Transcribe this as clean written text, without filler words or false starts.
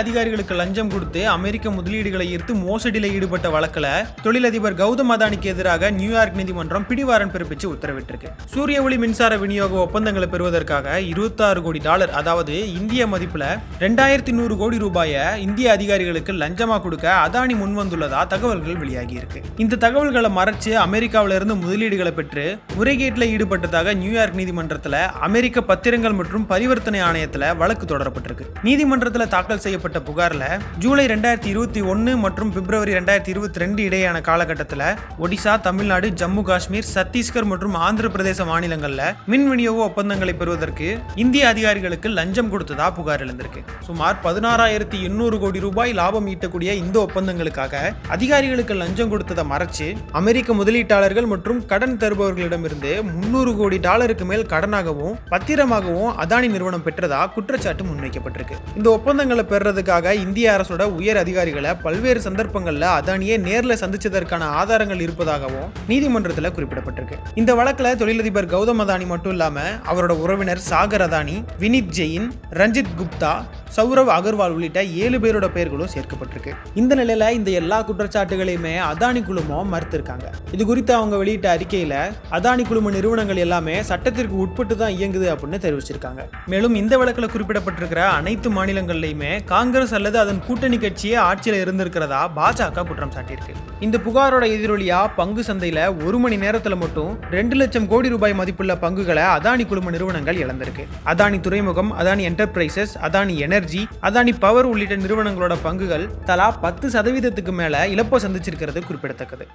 அதிகாரிகளுக்கு லஞ்சம் கொடுத்து அமெரிக்க முதலீடுகளை ஈர்த்து மோசடியில் ஈடுபட்ட வழக்கில் தொழிலதிபர் கௌதம் அதானிக்கு எதிராக நியூயார்க் நீதிமன்றம் பிடிவாரண்ட் பிறப்பிச்சு உத்தரவிட்டிருக்கு. சூரிய ஒளி மின்சார விநியோக ஒப்பந்தங்களை பெறுவதற்காக $26 கோடி, அதாவது இந்திய மதிப்புல 2100 கோடி ரூபாயை இந்திய அதிகாரிகளுக்கு லஞ்சமா கொடுக்க அதானி முன்வந்துள்ளதா தகவல்கள் வெளியாகி இருக்கு. இந்த தகவல்களை மறைச்சு அமெரிக்காவில இருந்து முதலீடுகளை பெற்று முறைகேட்டில் ஈடுபட்டதாக நியூயார்க் நீதிமன்றத்தில் அமெரிக்க பத்திரங்கள் மற்றும் பரிவர்த்தனை ஆணையத்தில் வழக்கு தொடரப்பட்டிருக்கு. நீதிமன்றத்தில் தாக்கல் செய்யப்பட்ட புகார்ல ஜூலை 2021 மற்றும் பிப்ரவரி 2022 இடையான காலகட்டத்தில் ஒடிசா, தமிழ்நாடு, ஜம்மு காஷ்மீர், சத்தீஸ்கர் மற்றும் ஆந்திர பிரதேச மாநிலங்கள்ல மின் விநியோக ஒப்பந்தங்களை பெறுவதற்கு இந்திய அதிகாரிகளுக்கு லஞ்சம் கொடுத்ததா புகார் எழுந்திருக்கு. சுமார் 16,800 கோடி ரூபாய் லாபம் ஈட்டக்கூடிய இந்த ஒப்பந்தங்களுக்காக அதிகாரிகளுக்கு லஞ்சம் கொடுத்ததை மறைச்சு அமெரிக்க முதலீட்டாளர்கள் மற்றும் கடன் தருபவர்களிடமிருந்து $300 கோடி மேல் கடனாகவும் பத்திரமாகவும் அதானி நிறுவனம் பெற்றதா குற்றச்சாட்டு முன்வைக்கப்பட்டிருக்கு. இந்த ஒப்பந்தங்களை பெறதுக்காக இந்திய அரசோட உயர் அதிகாரிகளை பல்வேறு சந்தர்ப்பங்கள்ல அதானியே நேர்ல சந்திச்சதற்கான ஆதாரங்கள் இருப்பதாகவும் நீதிமன்றத்தில் குறிப்பிடப்பட்டிருக்கு. இந்த வழக்குல தொழிலதிபர் கௌதம் அதானி மட்டும் இல்லாம அவரோட உறவினர் சாகர் அதானி, வினித் ஜெயின், ரஞ்சித் குப்தா, சௌரவ் அகர்வால் உள்ளிட்ட 7 பேரோட பெயர்களும் சேர்க்கப்பட்டிருக்கு. இந்த நிலையில இந்த எல்லா குற்றச்சாட்டுகளையுமே அதானி குழுமம் மறுத்திருக்காங்க. இது குறித்து அவங்க வெளியிட்ட அறிக்கையில அதானி குழும நிறுவனங்கள் எல்லாமே சட்டத்திற்கு உட்பட்டு தான் இயங்குது அப்படின்னு தெரிவிச்சிருக்காங்க. மேலும் இந்த வழக்கில் குறிப்பிடப்பட்டிருக்கிற அனைத்து மாநிலங்கள்லையுமே காங்கிரஸ் அல்லது அதன் கூட்டணி கட்சியே ஆட்சியில் இருந்திருக்கிறதா பாஜக குற்றம் சாட்டியிருக்கு. இந்த புகாரோட எதிரொலியா பங்கு சந்தையில 1 மணி நேரத்துல மட்டும் 2 லட்சம் கோடி ரூபாய் மதிப்புள்ள பங்குகளை அதானி குழும நிறுவனங்கள் இழந்திருக்கு. அதானி துறைமுகம், Adani enterprises, Adani energy, Adani power உள்ளிட்ட நிறுவனங்களோட பங்குகள் தலா 10% மேல இழப்பை சந்திச்சிருக்கிறது குறிப்பிடத்தக்கது.